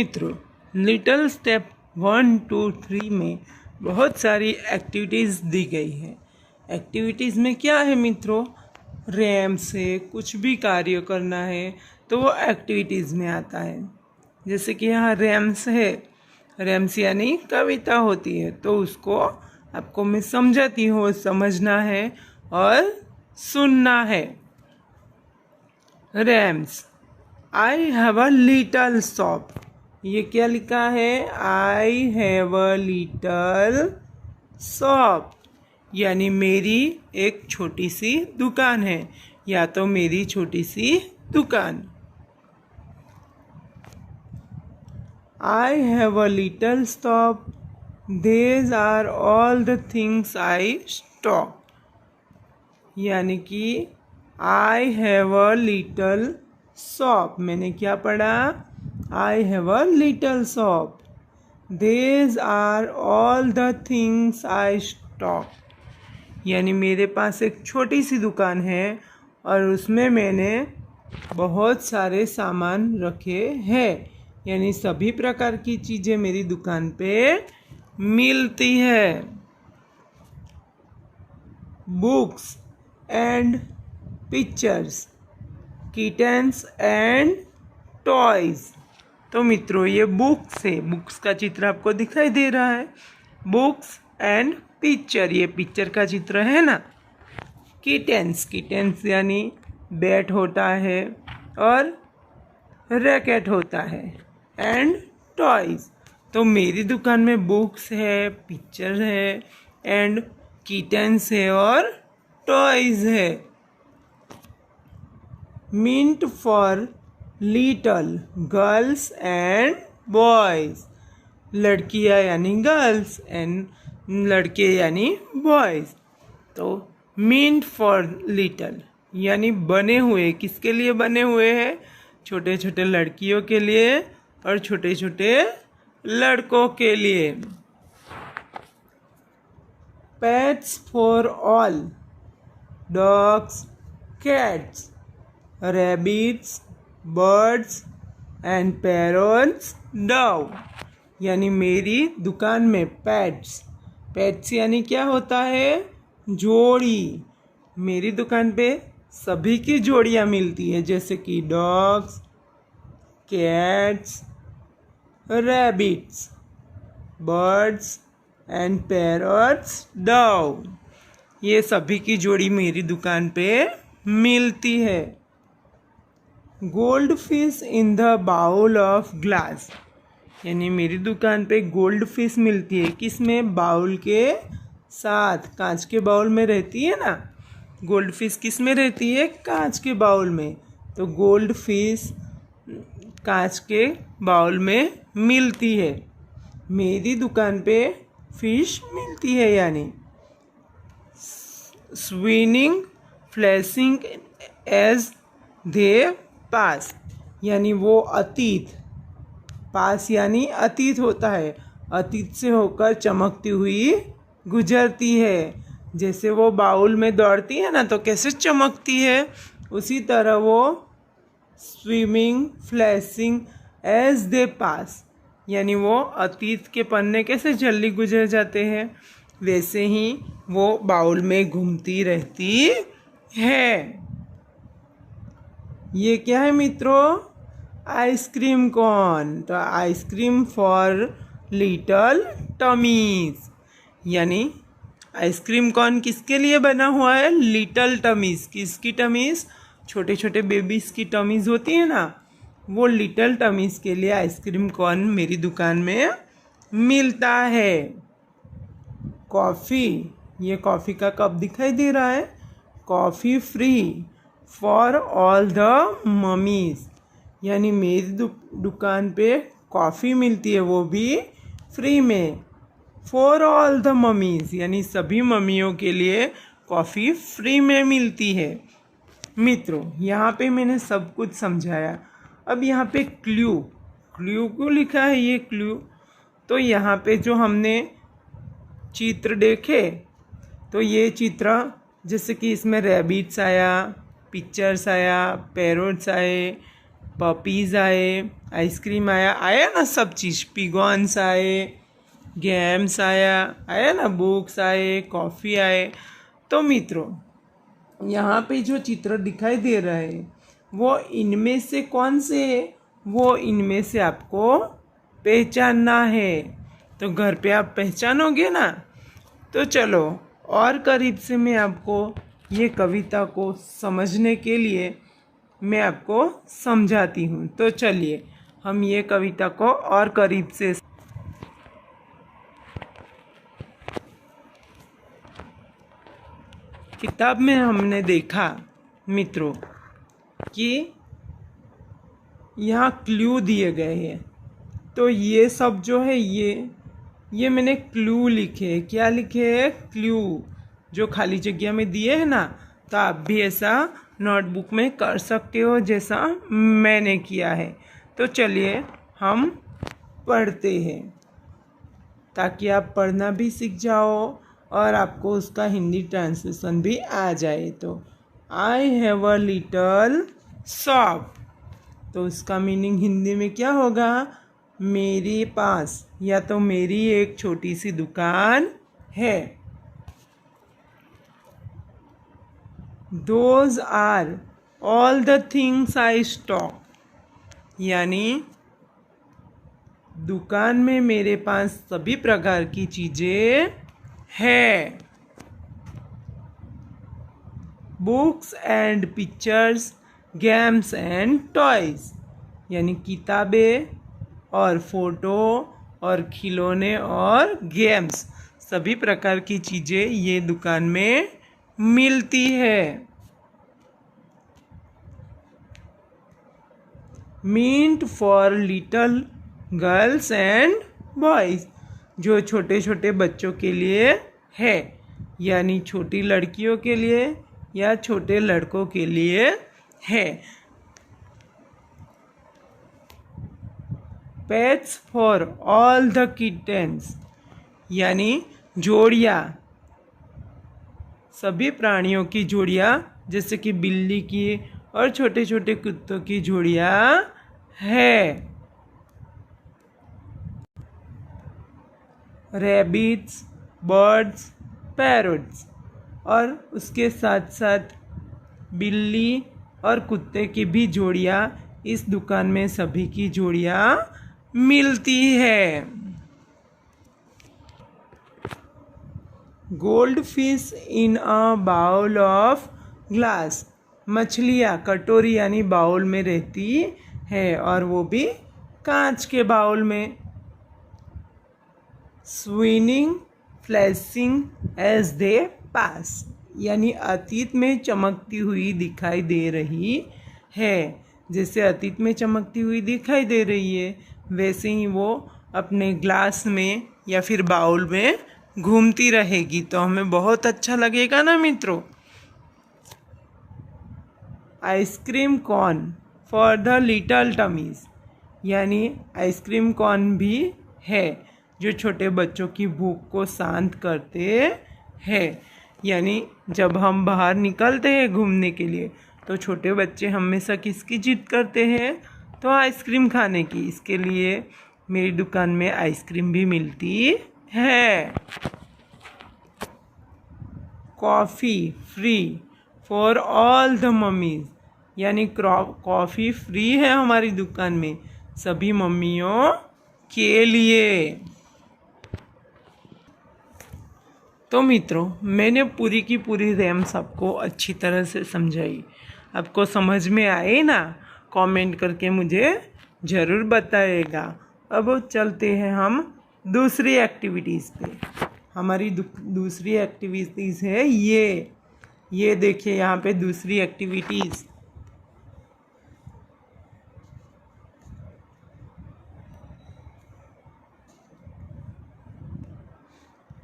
मित्रों, little step 1, 2, 3 में बहुत सारी एक्टिविटीज़ दी गई है। एक्टिविटीज़ में क्या है मित्रों, रैम से कुछ भी कार्य करना है तो वो एक्टिविटीज़ में आता है। जैसे कि यहाँ रैम्स है, रैम्स यानी कविता होती है, तो उसको आपको मैं समझाती हूँ, समझना है और सुनना है। Rhymes, I have a little shop. ये क्या लिखा है, I have a little shop, यानी मेरी एक छोटी सी दुकान है, या तो मेरी छोटी सी दुकान। I have a little shop, these are all the things I stock, यानी कि I have a little shop, मैंने क्या पढ़ा, I have a little shop, these are all the things I stock, यानी मेरे पास एक छोटी सी दुकान है और उसमें मैंने बहुत सारे सामान रखे हैं, यानी सभी प्रकार की चीज़ें मेरी दुकान पे मिलती है। Books and pictures, kittens and toys. तो मित्रों, ये बुक्स है, बुक्स का चित्र आपको दिखाई दे रहा है। बुक्स एंड पिक्चर, ये पिक्चर का चित्र है ना। किटन्स, किटन्स यानी बैट होता है और रैकेट होता है। एंड टॉयज, तो मेरी दुकान में बुक्स है, पिक्चर है एंड किटन्स है और टॉयज है। Mint for little girls and boys, लड़कियां यानी गर्ल्स एंड लड़के यानी बॉयज। तो मिंट फॉर लिटल यानी बने हुए, किसके लिए बने हुए हैं, छोटे छोटे लड़कियों के लिए और छोटे छोटे लड़कों के लिए। Pets for all, dogs, cats, rabbits, birds and parrots, Dove, यानी मेरी दुकान में पेट्स, पेट्स यानी क्या होता है, जोड़ी। मेरी दुकान पे सभी की जोड़ियाँ मिलती है, जैसे कि dogs, cats, rabbits, birds and parrots, dove, ये सभी की जोड़ी मेरी दुकान पे मिलती है। Goldfish in the bowl of glass, यानी मेरी दुकान पे गोल्ड फिश मिलती है, किसमें, बाउल के साथ, कांच के बाउल में रहती है ना। गोल्ड फिश किस में रहती है, कांच के बाउल में, तो गोल्ड फिश कांच के बाउल में मिलती है। मेरी दुकान पे फिश मिलती है, यानी स्विनिंग फ्लैशिंग एज दे पास, यानी वो अतीत, पास यानी अतीत होता है, अतीत से होकर चमकती हुई गुजरती है। जैसे वो बाउल में दौड़ती है ना, तो कैसे चमकती है, उसी तरह वो स्विमिंग फ्लैशिंग एज दे पास, यानी वो अतीत के पन्ने कैसे जल्दी गुजर जाते हैं, वैसे ही वो बाउल में घूमती रहती है। ये क्या है मित्रों, आइसक्रीम कोन, तो आइसक्रीम फॉर लिटल टमीज, यानी आइसक्रीम कोन किसके लिए बना हुआ है, लिटल टमीज, किसकी टमीज, छोटे छोटे बेबीज की टमीज होती है ना, वो लिटल टमीज के लिए आइसक्रीम कोन मेरी दुकान में मिलता है। कॉफ़ी, ये कॉफ़ी का कप दिखाई दे रहा है, coffee free for all the mummies, यानी मेरी दुकान पे कॉफ़ी मिलती है, वो भी फ्री में। फॉर ऑल द मम्मीज, यानी सभी मम्मियों के लिए कॉफ़ी फ्री में मिलती है। मित्रों, यहाँ पे मैंने सब कुछ समझाया। अब यहाँ पे क्लू, क्लू क्यों लिखा है ये क्लू, तो यहाँ पे जो हमने चित्र देखे, तो ये चित्र जैसे कि इसमें रैबिट्स आया, पिक्चर्स आया, पैरोट्स आए, पपीज़ आए आइसक्रीम आया, आया ना सब चीज़, पिगॉन्स आए, गेम्स आया ना, बुक्स आए, कॉफ़ी आए। तो मित्रों, यहाँ पे जो चित्र दिखाई दे रहा है वो इनमें से कौन से है, वो इनमें से आपको पहचानना है। तो घर पे आप पहचानोगे ना। तो चलो और करीब से मैं आपको ये कविता को समझने के लिए मैं आपको समझाती हूँ। तो चलिए हम ये कविता को और करीब से। किताब में हमने देखा मित्रों कि यहाँ क्लू दिए गए हैं। तो ये सब जो है ये मैंने क्लू लिखे हैं। क्या लिखे हैं? क्लू, जो खाली जगह में दिए हैं ना। तो आप भी ऐसा नोटबुक में कर सकते हो जैसा मैंने किया है। तो चलिए हम पढ़ते हैं ताकि आप पढ़ना भी सीख जाओ और आपको उसका हिंदी ट्रांसलेशन भी आ जाए। तो आई हैव अ लिटल शॉप, तो उसका मीनिंग हिंदी में क्या होगा? मेरे पास, या तो मेरी एक छोटी सी दुकान है। Those are all the things I stock, यानी दुकान में मेरे पास सभी प्रकार की चीजें हैं। Books and pictures, games and toys, यानी किताबें और फोटो और खिलौने और गेम्स, सभी प्रकार की चीज़ें ये दुकान में मिलती है। Meant for little girls and boys, जो छोटे छोटे बच्चों के लिए है, यानी छोटी लड़कियों के लिए या छोटे लड़कों के लिए है। Pets for all the kittens, यानी जोड़ियाँ, सभी प्राणियों की जोड़ियाँ, जैसे कि बिल्ली की और छोटे छोटे कुत्तों की जोड़ियाँ है। रैबिट्स, बर्ड्स, पैरट्स, और उसके साथ साथ बिल्ली और कुत्ते की भी जोड़ियाँ इस दुकान में सभी की जोड़ियाँ मिलती है। Goldfish in a bowl of glass, मछलियाँ कटोरी यानी बाउल में रहती है और वो भी कांच के बाउल में। स्विनिंग फ्लैशिंग एज दे पास, यानी अतीत में चमकती हुई दिखाई दे रही है। जैसे अतीत में चमकती हुई दिखाई दे रही है वैसे ही वो अपने ग्लास में या फिर बाउल में घूमती रहेगी, तो हमें बहुत अच्छा लगेगा ना मित्रों। Ice cream corn for the little tummies, यानी आइसक्रीम कॉर्न भी है जो छोटे बच्चों की भूख को शांत करते हैं। यानी जब हम बाहर निकलते हैं घूमने के लिए तो छोटे बच्चे हमेशा किसकी जिद करते हैं? तो आइसक्रीम खाने की। इसके लिए मेरी दुकान में आइसक्रीम भी मिलती है। Coffee free for all the mummies, यानी कॉफ़ी फ्री है हमारी दुकान में सभी मम्मियों के लिए। तो मित्रों, मैंने पूरी की पूरी रैम्स आपको अच्छी तरह से समझाई। आपको समझ में आए ना? कमेंट करके मुझे ज़रूर बताइएगा। अब चलते हैं हम दूसरी एक्टिविटीज़ पे। हमारी दूसरी एक्टिविटीज़ है ये देखिए यहाँ पे दूसरी activities.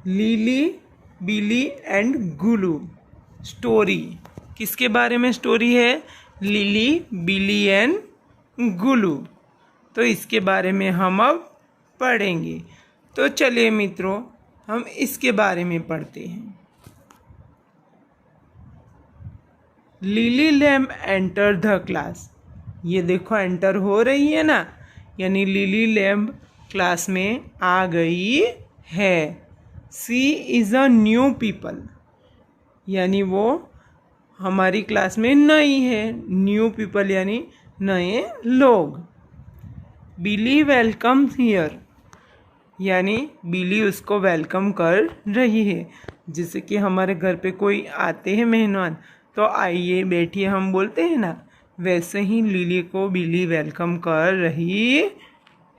Lily, Billy and Gulu story. किसके बारे में स्टोरी है? लिली, बिली एंड गुलू। तो इसके बारे में हम अब पढ़ेंगे। तो चलिए मित्रों, हम इसके बारे में पढ़ते हैं। Lily lamp enter the class, ये देखो एंटर हो रही है ना। यानी लिली लैम्ब क्लास में आ गई है। She is a new people, यानी वो हमारी क्लास में नई है। न्यू पीपल यानी नए लोग। बिली वेलकम हियर, यानी बिली उसको वेलकम कर रही है। जैसे कि हमारे घर पे कोई आते हैं मेहमान तो आइए बैठिए हम बोलते हैं ना, वैसे ही लिली को बिली वेलकम कर रही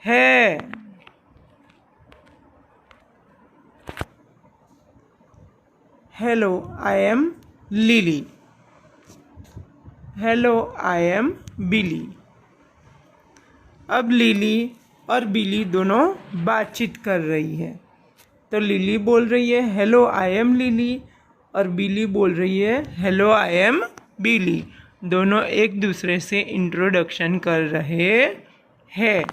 है। Hello I am Lily, hello I am Billy. अब लिली और बिली दोनों बातचीत कर रही है। तो लिली बोल रही है हेलो आई एम लिली, और बिली बोल रही है हेलो आई एम बिली। दोनों एक दूसरे से इंट्रोडक्शन कर रहे हैं।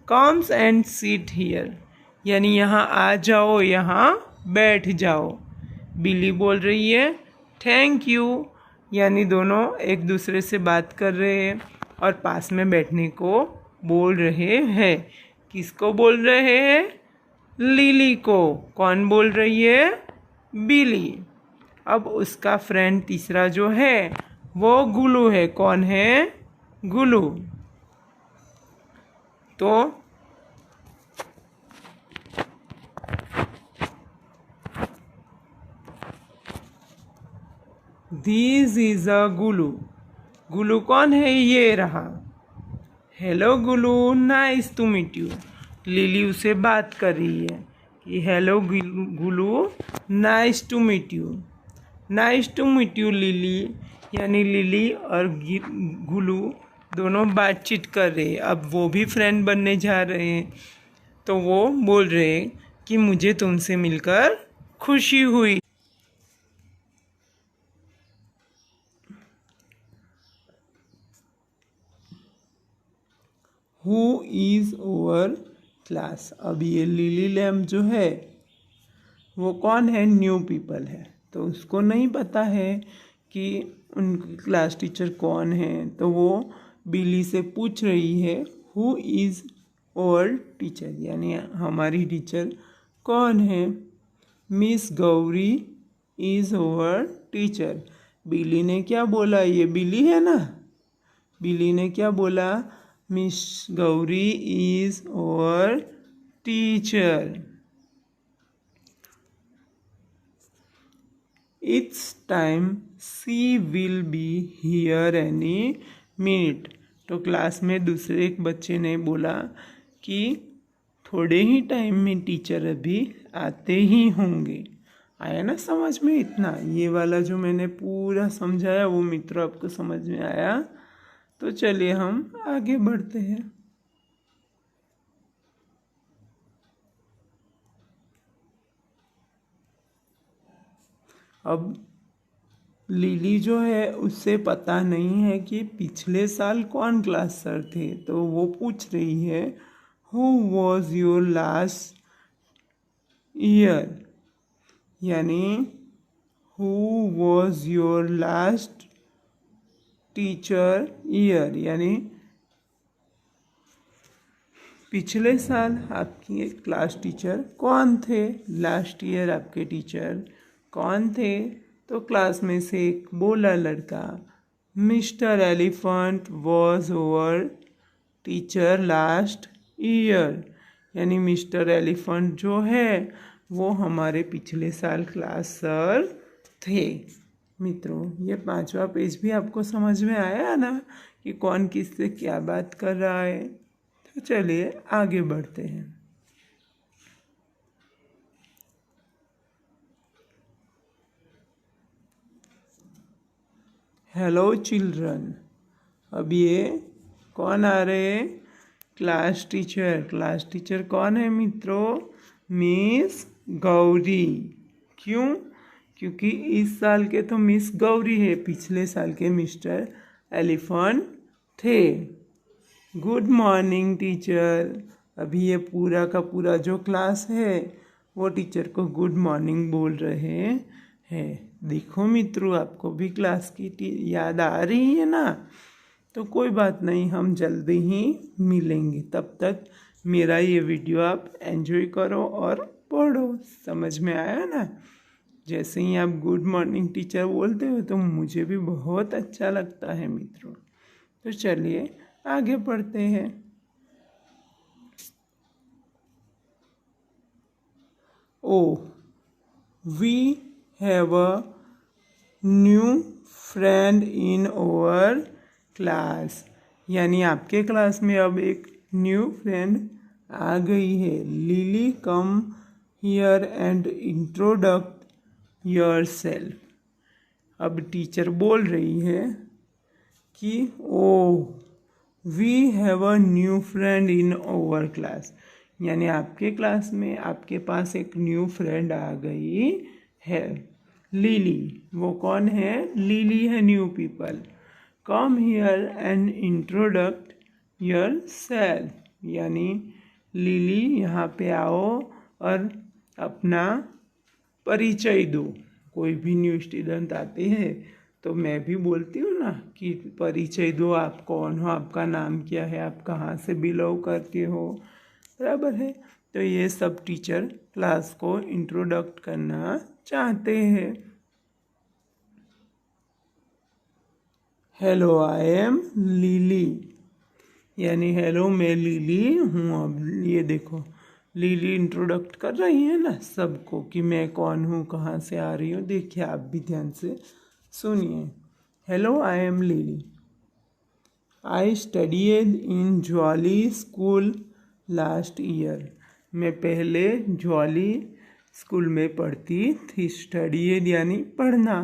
कम्स एंड सीट हियर, यानी यहाँ आ जाओ, यहाँ बैठ जाओ। बिली बोल रही है थैंक यू, यानी दोनों एक दूसरे से बात कर रहे हैं और पास में बैठने को बोल रहे हैं। किसको बोल रहे हैं? लिली को। कौन बोल रही है? बिली। अब उसका फ्रेंड तीसरा जो है वो गुलू है। कौन है? गुलू। तो दिस इज अ गुलू। गुलू कौन है? ये रहा। Hello Gulu, nice to meet you. Lily उसे बात कर रही है कि hello Gulu, nice to meet you. Nice to meet you Lily, यानी लिली और गुलू दोनों बातचीत कर रहे हैं। अब वो भी फ्रेंड बनने जा रहे हैं। तो वो बोल रहे हैं कि मुझे तुमसे मिलकर खुशी हुई। Who is over class. अब ये लिली लैम्ब जो है वो कौन है? न्यू पीपल है। तो उसको नहीं पता है कि उनकी क्लास टीचर कौन है। तो वो बिली से पूछ रही है हु इज़ ओवर टीचर, यानी हमारी टीचर कौन है? Miss Gauri is over teacher. Billy ने क्या बोला? ये बिली है ना। बिली ने क्या बोला? Miss Gauri is over teacher. It's time, she will be here any minute। तो क्लास में दूसरे एक बच्चे ने बोला कि थोड़े ही टाइम में टीचर अभी आते ही होंगे। आया ना समझ में? इतना ये वाला जो मैंने पूरा समझाया वो मित्रों आपको समझ में आया? तो चलिए हम आगे बढ़ते हैं। अब लिली जो है उससे पता नहीं है कि पिछले साल कौन क्लास सर थे। तो वो पूछ रही है who was your last year, यानी who was your last teacher year, यानी पिछले साल आपकी क्लास टीचर कौन थे? लास्ट ईयर आपके टीचर कौन थे? तो क्लास में से एक बोला लड़का mister elephant was over teacher last year, यानी मिस्टर एलिफेंट जो है वो हमारे पिछले साल क्लास सर थे। मित्रों ये 5वां पेज भी आपको समझ में आया ना कि कौन किससे क्या बात कर रहा है? तो चलिए आगे बढ़ते हैं। Hello children. अब ये कौन आ रहे हैं? Class teacher. क्लास टीचर कौन है मित्रों? मिस गौरी। क्यों? क्योंकि इस साल के तो मिस गौरी है, पिछले साल के मिस्टर एलिफेंट थे। Good morning teacher. अभी ये पूरा का पूरा जो क्लास है वो टीचर को गुड मॉर्निंग बोल रहे हैं। देखो मित्रों आपको भी क्लास की याद आ रही है ना? तो कोई बात नहीं, हम जल्दी ही मिलेंगे। तब तक मेरा ये वीडियो आप एंजॉय करो और पढ़ो। समझ में आया ना? जैसे ही आप गुड मॉर्निंग टीचर बोलते हो तो मुझे भी बहुत अच्छा लगता है मित्रों। तो चलिए आगे पढ़ते हैं। Oh, we have a new friend in our class। यानी आपके क्लास में अब एक न्यू फ्रेंड आ गई है। Lily, come here and introduce yourself. अब टीचर बोल रही है कि oh we have a new friend in our class. यानी आपके क्लास में आपके पास एक न्यू फ्रेंड आ गई है, लिली। वो कौन है? लिली है new people. Come here and introduce yourself. यानी लिली यहाँ पे आओ और अपना परिचय दो। कोई भी न्यू स्टूडेंट आते हैं तो मैं भी बोलती हूँ ना कि परिचय दो, आप कौन हो, आपका नाम क्या है, आप कहाँ से बिलोंग करते हो, बराबर है। तो ये सब टीचर क्लास को इंट्रोडक्ट करना चाहते हैं। Hello, I am lily. यानी हेलो, मैं लिली हूँ। अब ये देखो, लिली इंट्रोडक्ट कर रही है ना सबको कि मैं कौन हूँ, कहाँ से आ रही हूँ। देखिए, आप भी ध्यान से सुनिए। Hello, I am lily. I studied in Jawali school last year. मैं पहले ज्वाली स्कूल में पढ़ती थी। स्टडीड यानी पढ़ना,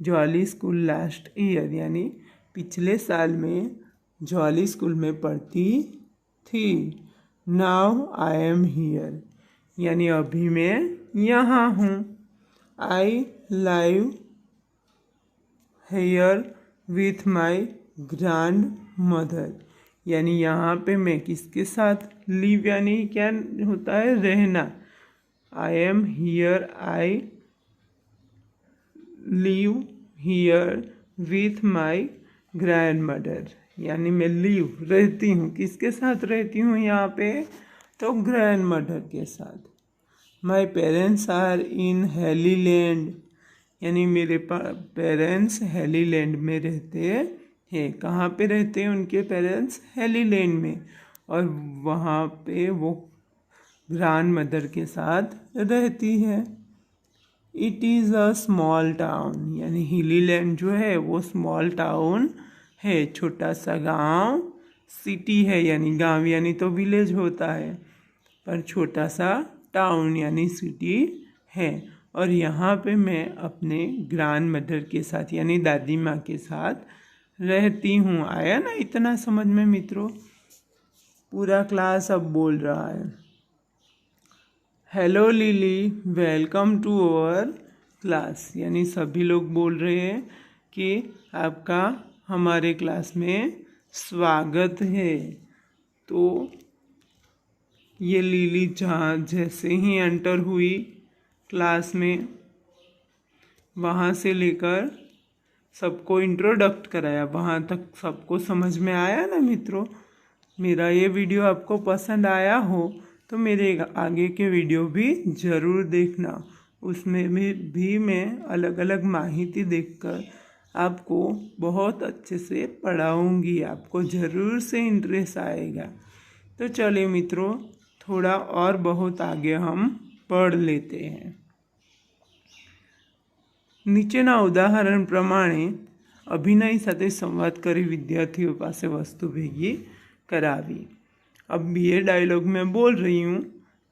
ज्वाली स्कूल लास्ट ईयर यानी पिछले साल में ज्वाली स्कूल में पढ़ती थी। Now I am here. यानी अभी मैं यहाँ हूँ। I live here with my grandmother. यानी यहाँ पे मैं किसके साथ? लिव यानी क्या होता है? रहना। आई am here, I live here with my grandmother. यानी मैं लिव रहती हूँ, किसके साथ रहती हूँ यहाँ पे? तो ग्रैंड मदर के साथ। माई पेरेंट्स आर इन हेलीलैंड। यानी मेरे पेरेंट्स हेलीलैंड में रहते हैं। कहाँ पे रहते हैं उनके पेरेंट्स? हेलीलैंड में। और वहाँ पे वो ग्रैंड मदर के साथ रहती है। It is a small town. यानी हेलीलैंड जो है वो स्मॉल टाउन है, छोटा सा गांव। सिटी है यानी गांव, यानी तो विलेज होता है, पर छोटा सा टाउन यानी सिटी है। और यहाँ पे मैं अपने ग्रैंड मदर के साथ यानी दादी माँ के साथ रहती हूँ। आया ना इतना समझ में मित्रों? पूरा क्लास अब बोल रहा है, hello Lily, welcome to our class. यानी सभी लोग बोल रहे हैं कि आपका हमारे क्लास में स्वागत है। तो ये लिली जहाँ जैसे ही एंटर हुई क्लास में, वहाँ से लेकर सबको इंट्रोडक्ट कराया। वहाँ तक सबको समझ में आया ना मित्रों? मेरा ये वीडियो आपको पसंद आया हो तो मेरे आगे के वीडियो भी ज़रूर देखना। उसमें भी मैं अलग अलग माहिती देखकर आपको बहुत अच्छे से पढ़ाऊँगी। आपको ज़रूर से इंटरेस्ट आएगा। तो चलिए मित्रों, थोड़ा और बहुत आगे हम पढ़ लेते हैं। નીચેના ઉદાહરણ પ્રમાણે અભિનય સાથે સંવાદ કરી વિદ્યાર્થીઓ પાસે વસ્તુ ભેગી करावी। अब ये डायलॉग मैं बोल रही हूँ,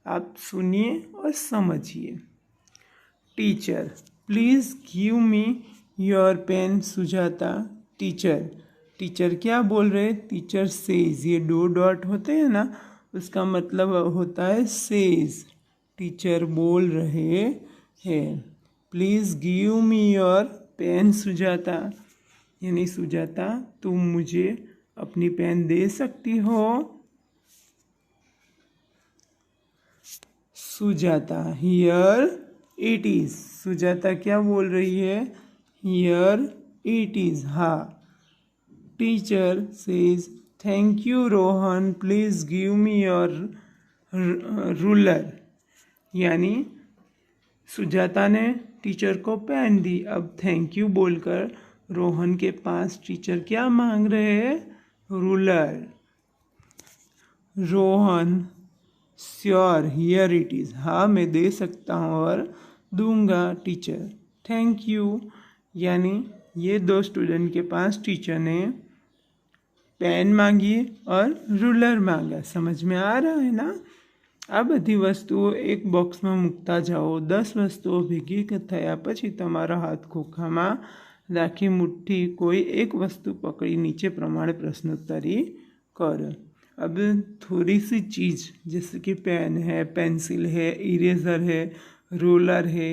आप सुनिए और समझिए। Teacher, please give me your pen Sujata. Teacher, teacher क्या बोल रहे? Teacher says. ये 2 डॉट होते हैं ना, उसका मतलब होता है सेज। टीचर बोल रहे हैं, please give me your pen Sujata. यानी सुजाता, तुम मुझे अपनी पेन दे सकती हो? Sujata, here it is. Sujata क्या बोल रही है? Here it is. हाँ, teacher says thank you Rohan, please give me your ruler. यानी सुजाता ने टीचर को पेन दी। अब थैंक यू बोलकर रोहन के पास टीचर क्या मांग रहे हैं? Ruler. Rohan sure here it is, हाँ मैं दे सकता हूँ और दूंगा। Teacher thank you. यानी ये दो स्टूडेंट के पास टीचर ने पेन मांगी और रूलर मांगा। समझ में आ रहा है ना? આ બધી વસ્તુઓ એક બોક્સમાં મૂકતા જાઓ। 10 વસ્તુઓ ભેગી થયા પછી તમારા હાથ ખોખામાં રાખી મુઠ્ઠી કોઈ એક વસ્તુ પકડી નીચે પ્રમાણે પ્રશ્નોત્તરી करो। अब थोड़ी सी चीज़ जैसे कि पेन है, पेंसिल है, इरेज़र है, रोलर है,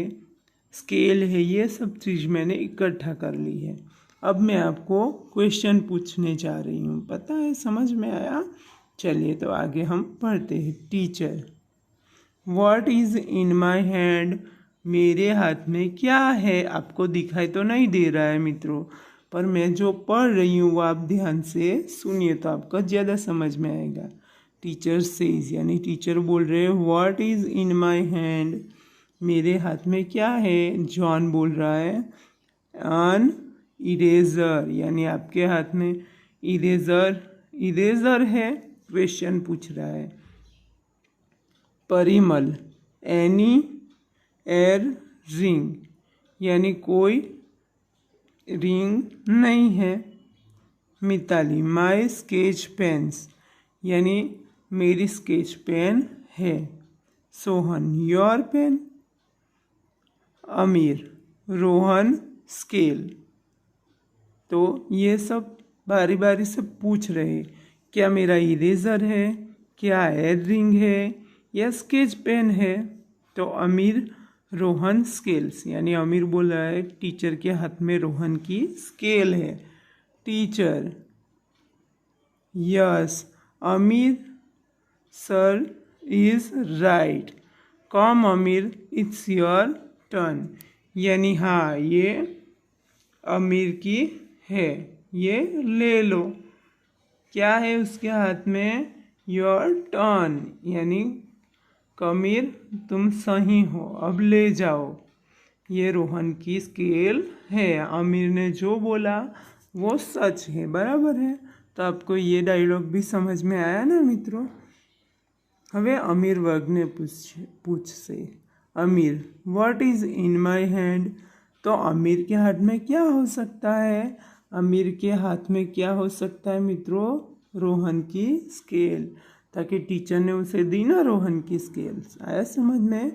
स्केल है, ये सब चीज़ मैंने इकट्ठा कर ली है। अब मैं आपको क्वेश्चन पूछने जा रही हूँ। पता है, समझ में आया? चलिए तो आगे हम पढ़ते हैं। Teacher what is in my hand, मेरे हाथ में क्या है? आपको दिखाई तो नहीं दे रहा है मित्रों, पर मैं जो पढ़ रही हूँ वो आप ध्यान से सुनिए तो आपको ज़्यादा समझ में आएगा। टीचर सेज यानी टीचर बोल रहे हैं what is in my hand, मेरे हाथ में क्या है? जॉन बोल रहा है एन इरेज़र, यानी आपके हाथ में इरेज़र है। क्वेश्चन पूछ रहा है। परिमल एनी एयर रिंग, यानी कोई रिंग नहीं है। मिताली माई स्केच पेन्स, यानी मेरी स्केच पेन है। Sohan your pen. Amir Rohan scale. तो ये सब बारी बारी से पूछ रहे क्या मेरा इरेज़र है, क्या एयर रिंग है या स्केच पेन है। तो अमीर रोहन स्केल्स, यानी अमीर बोल रहा है टीचर के हाथ में रोहन की स्केल है। टीचर यस अमीर सर इज राइट, कम अमीर इट्स योर टर्न, यानी हाँ ये अमीर की है, ये ले लो। क्या है उसके हाथ में? योर टर्न, यानी कमीर तुम सही हो, अब ले जाओ। ये रोहन की स्केल है। अमीर ने जो बोला वो सच है, बराबर है। तो आपको ये डायलॉग भी समझ में आया ना मित्रों? હવે અમીર વર્ગને પૂછશે अमीर what is in my hand. तो अमीर के हाथ में क्या हो सकता है? अमीर के हाथ में क्या हो सकता है मित्रों? रोहन की स्केल, ताकि टीचर ने उसे दी ना रोहन की स्केल्स। आया समझ में?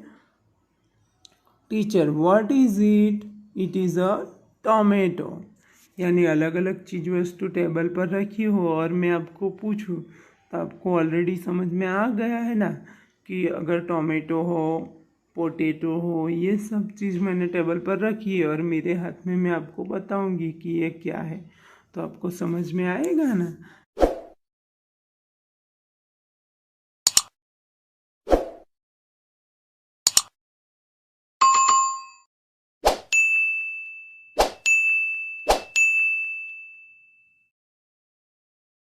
Teacher what is it? It is a tomato, यानी अलग अलग चीज़ वस्तु टेबल पर रखी हो और मैं आपको पूछूं तो आपको ऑलरेडी समझ में आ गया है ना कि अगर टोमेटो हो, पोटैटो हो, ये सब चीज़ मैंने टेबल पर रखी है और मेरे हाथ में मैं आपको बताऊंगी कि ये क्या है, तो आपको समझ में आएगा ना।